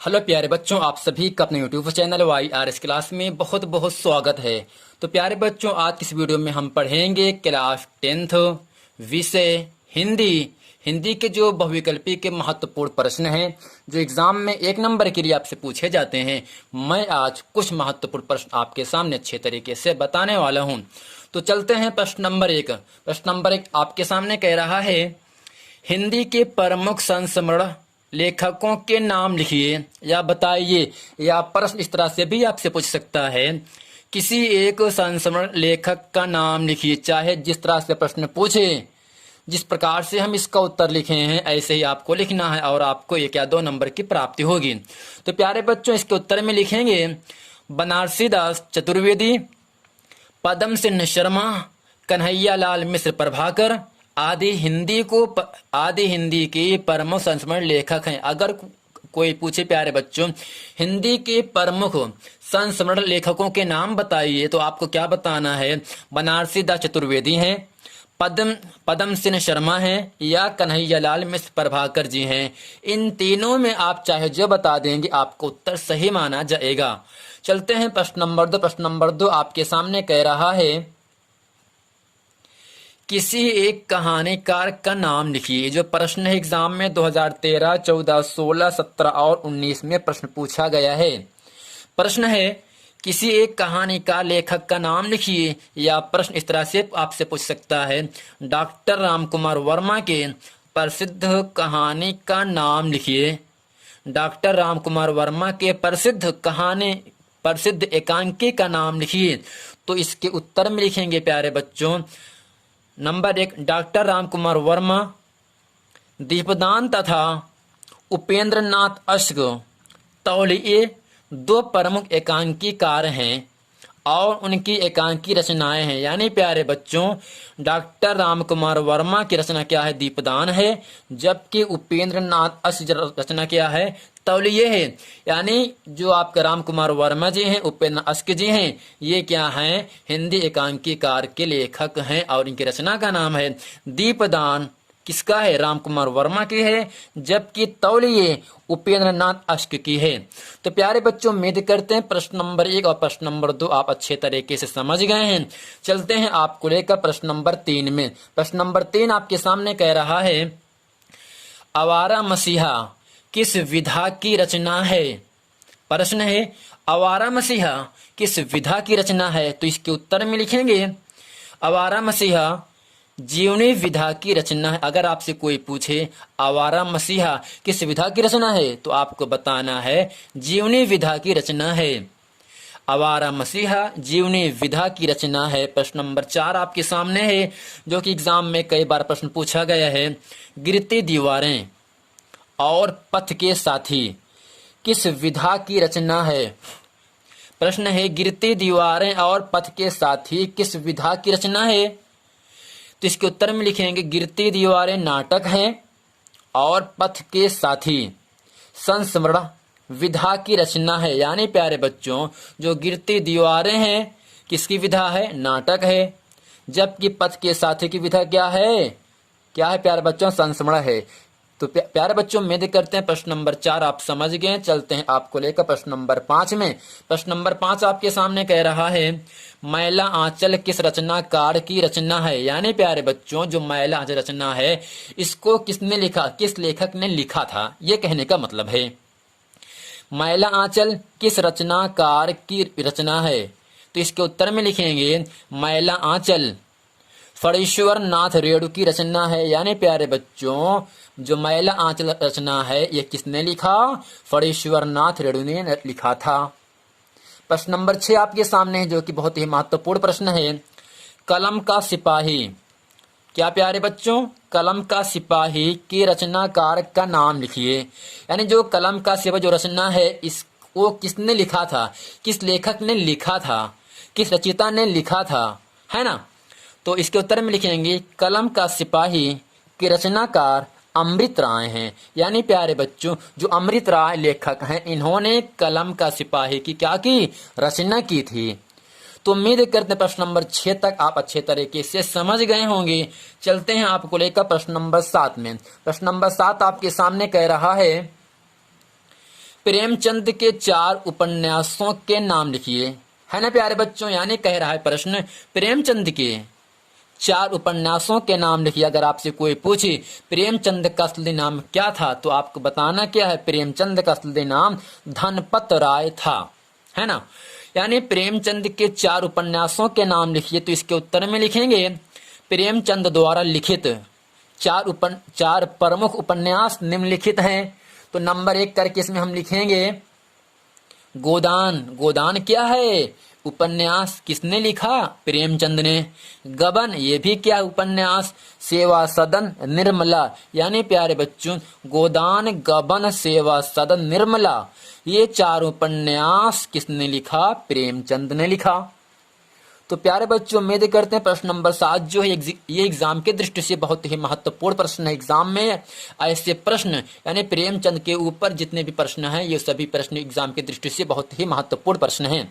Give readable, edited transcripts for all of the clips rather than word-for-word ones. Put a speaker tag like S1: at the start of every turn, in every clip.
S1: Hello प्यारे बच्चों, आप सभी का अपने यूट्यूब चैनल YRS क्लास में बहुत बहुत स्वागत है। तो प्यारे बच्चों, आज इस वीडियो में हम पढ़ेंगे क्लास 10th विषय हिंदी के जो बहुविकल्पी के महत्वपूर्ण प्रश्न हैं जो एग्जाम में 1 नंबर के लिए आपसे पूछे जाते हैं। मैं आज कुछ महत्वपूर्ण प्रश्न आपके सामने अच्छे तरीके से बताने वाला हूं। तो चलते हैं प्रश्न नंबर 1। प्रश्न नंबर 1 आपके सामने कह रहा है, हिंदी के प्रमुख संस्मरण लेखकों के नाम लिखिए या बताइए। या प्रश्न इस तरह से भी आपसे पूछ सकता है, किसी एक संस्मरण लेखक का नाम लिखिए। चाहे जिस तरह से प्रश्न पूछे, जिस प्रकार से हम इसका उत्तर लिखे हैं ऐसे ही आपको लिखना है और आपको 1 या 2 नंबर की प्राप्ति होगी। तो प्यारे बच्चों, इसके उत्तर में लिखेंगे बनारसी दास चतुर्वेदी, पदम सिंह शर्मा, कन्हैया लाल मिश्र प्रभाकर आदि हिंदी के प्रमुख संस्मरण लेखक हैं। अगर कोई पूछे प्यारे बच्चों, हिंदी के प्रमुख संस्मरण लेखकों के नाम बताइए, तो आपको क्या बताना है? बनारसी दास चतुर्वेदी हैं, पदम सिंह शर्मा हैं या कन्हैया लाल मिश्र प्रभाकर जी हैं। इन तीनों में आप चाहे जो बता देंगे, आपको उत्तर सही माना जाएगा। चलते हैं प्रश्न नंबर 2। प्रश्न नंबर 2 आपके सामने कह रहा है, किसी एक कहानीकार का नाम लिखिए। जो प्रश्न है एग्जाम में 2013, 14, 16, 17 और 19 में प्रश्न पूछा गया है। प्रश्न है, किसी एक कहानीकार लेखक का नाम लिखिए। या प्रश्न इस तरह से आपसे पूछ सकता है, डॉक्टर रामकुमार वर्मा के प्रसिद्ध कहानी का नाम लिखिए। डॉक्टर रामकुमार वर्मा के प्रसिद्ध एकांकी का नाम लिखिए। तो इसके उत्तर में लिखेंगे प्यारे बच्चों, नंबर 1 डॉक्टर रामकुमार वर्मा दीपदान तथा उपेंद्र नाथ अश्क तौलिए 2 प्रमुख एकांकीकार हैं और उनकी एकांकी रचनाएं हैं। यानी प्यारे बच्चों, डॉक्टर रामकुमार वर्मा की रचना क्या है? दीपदान है। जबकि उपेंद्र नाथ अश्क रचना क्या है? तौलिए है। यानी जो आपके रामकुमार वर्मा जी हैं, उपेंद्र अश्क जी हैं, ये क्या हैं? हिंदी एकांकीकार के लेखक हैं और इनकी रचना का नाम है दीपदान। किसका है? रामकुमार वर्मा की है। जबकि तौलिए उपेंद्र नाथ अश्क की है। तो प्यारे बच्चों, उम्मीद करते हैं प्रश्न नंबर 1 और प्रश्न नंबर 2 आप अच्छे तरीके से समझ गए हैं। चलते हैं आपको लेकर प्रश्न नंबर 3 में। प्रश्न नंबर 3 आपके सामने कह रहा है, आवारा मसीहा किस विधा की रचना है? प्रश्न है, आवारा मसीहा किस विधा की रचना है? तो इसके उत्तर में लिखेंगे, आवारा मसीहा जीवनी विधा की रचना है। अगर आपसे कोई पूछे आवारा मसीहा किस विधा की रचना है, तो आपको बताना है जीवनी विधा की रचना है। आवारा मसीहा जीवनी विधा की रचना है। प्रश्न नंबर 4 आपके सामने है, जो कि एग्जाम में कई बार प्रश्न पूछा गया है, गिरती दीवारें और पथ के साथी किस विधा की रचना है? प्रश्न है, गिरती दीवारें और पथ के साथी किस विधा की रचना है? तो इसके उत्तर में लिखेंगे, गिरती दीवारें नाटक है और पथ के साथी संस्मरण विधा की रचना है। यानी प्यारे बच्चों, जो गिरती दीवारें हैं किसकी विधा है? नाटक है। जबकि पथ के साथी की विधा क्या है? क्या है प्यारे बच्चों? संस्मरण है। तो प्यारे बच्चों, उम्मीद करते हैं प्रश्न नंबर 4 आप समझ गए। चलते हैं आपको लेकर प्रश्न नंबर 5 में। प्रश्न नंबर 5 आपके सामने कह रहा है, मैला आंचल किस रचनाकार की रचना है? यानी प्यारे बच्चों, जो मैला आंचल रचना है, इसको किसने लिखा, किस लेखक ने लिखा था, ये कहने का मतलब है। मैला आंचल किस रचनाकार की रचना है? तो इसके उत्तर में लिखेंगे, मैला आंचल फणीश्वर नाथ रेणु की रचना है। यानी प्यारे बच्चों, जो मैला आंचल रचना है, ये किसने लिखा? फणीश्वर नाथ रेणु ने लिखा था। प्रश्न नंबर 6 आपके सामने है, जो कि बहुत ही महत्वपूर्ण प्रश्न है, कलम का सिपाही। क्या प्यारे बच्चों? कलम का सिपाही के रचनाकार का नाम लिखिए। यानी जो कलम का सिपाही जो रचना है, इसको किसने लिखा था, किस लेखक ने लिखा था, किस रचयिता ने लिखा था, है ना? तो इसके उत्तर में लिखेंगे, कलम का सिपाही के रचनाकार अमृत राय हैं। यानी प्यारे बच्चों, जो अमृत राय लेखक हैं, इन्होंने कलम का सिपाही की क्या की? रचना की थी। तो उम्मीद करते हैं प्रश्न नंबर 6 तक आप अच्छे तरीके से समझ गए होंगे। चलते हैं आपको लेकर प्रश्न नंबर 7 में। प्रश्न नंबर 7 आपके सामने कह रहा है, प्रेमचंद के 4 उपन्यासों के नाम लिखिए। है ना प्यारे बच्चों, यानी कह रहा है प्रश्न प्रेमचंद के 4 उपन्यासों के नाम लिखिए। अगर आपसे कोई पूछे प्रेमचंद का असली नाम क्या था तो आपको बताना क्या है, प्रेमचंद का असली नाम धनपत राय था। है ना, यानी प्रेमचंद के 4 उपन्यासों के नाम लिखिए। तो इसके उत्तर में लिखेंगे प्रेमचंद द्वारा लिखित 4 प्रमुख उपन्यास निम्नलिखित हैं। तो नंबर 1 करके इसमें हम लिखेंगे गोदान। गोदान क्या है? उपन्यास। किसने लिखा? प्रेमचंद ने। गबन, ये भी क्या उपन्यास? सेवा सदन निर्मला। यानी प्यारे बच्चों गोदान, गबन, सेवा सदन, निर्मला, ये 4 उपन्यास किसने लिखा? प्रेमचंद ने लिखा। तो प्यारे बच्चों उम्मीद करते हैं प्रश्न नंबर 7 जो है ये एग्जाम के दृष्टि से बहुत ही महत्वपूर्ण प्रश्न है। एग्जाम में ऐसे प्रश्न यानी प्रेमचंद के ऊपर जितने भी प्रश्न हैं ये सभी प्रश्न एग्जाम की दृष्टि से बहुत ही महत्वपूर्ण प्रश्न हैं।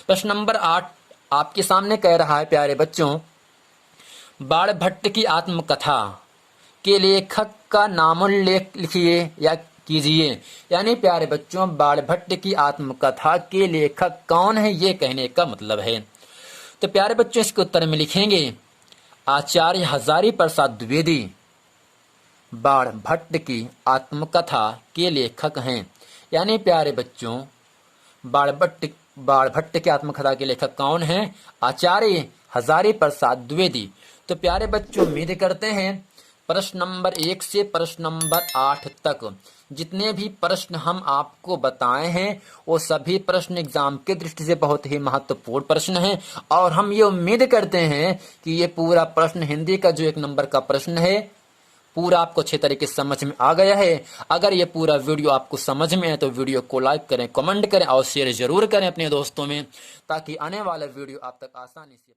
S1: प्रश्न नंबर 8 आपके सामने कह रहा है प्यारे बच्चों, बाणभट्ट की आत्मकथा के लेखक का नामोल्लेख लिखिए या कीजिए। यानी प्यारे बच्चों बाणभट्ट की आत्मकथा के लेखक कौन है, ये कहने का मतलब है। तो प्यारे बच्चों इसके उत्तर में लिखेंगे आचार्य हजारी प्रसाद द्विवेदी बाणभट्ट की आत्मकथा के लेखक हैं। यानी प्यारे बच्चों बाणभट्ट की आत्मकथा के लेखक कौन हैं? आचार्य हजारी प्रसाद द्विवेदी। तो प्यारे बच्चों उम्मीद करते हैं प्रश्न नंबर 1 से प्रश्न नंबर 8 तक जितने भी प्रश्न हम आपको बताए हैं वो सभी प्रश्न एग्जाम के दृष्टि से बहुत ही महत्वपूर्ण प्रश्न हैं। और हम ये उम्मीद करते हैं कि ये पूरा प्रश्न हिंदी का जो 1 नंबर का प्रश्न है पूरा आपको अच्छे तरीके से समझ में आ गया है। अगर ये पूरा वीडियो आपको समझ में आए तो वीडियो को लाइक करें, कमेंट करें और शेयर जरूर करें अपने दोस्तों में, ताकि आने वाला वीडियो आप तक आसानी से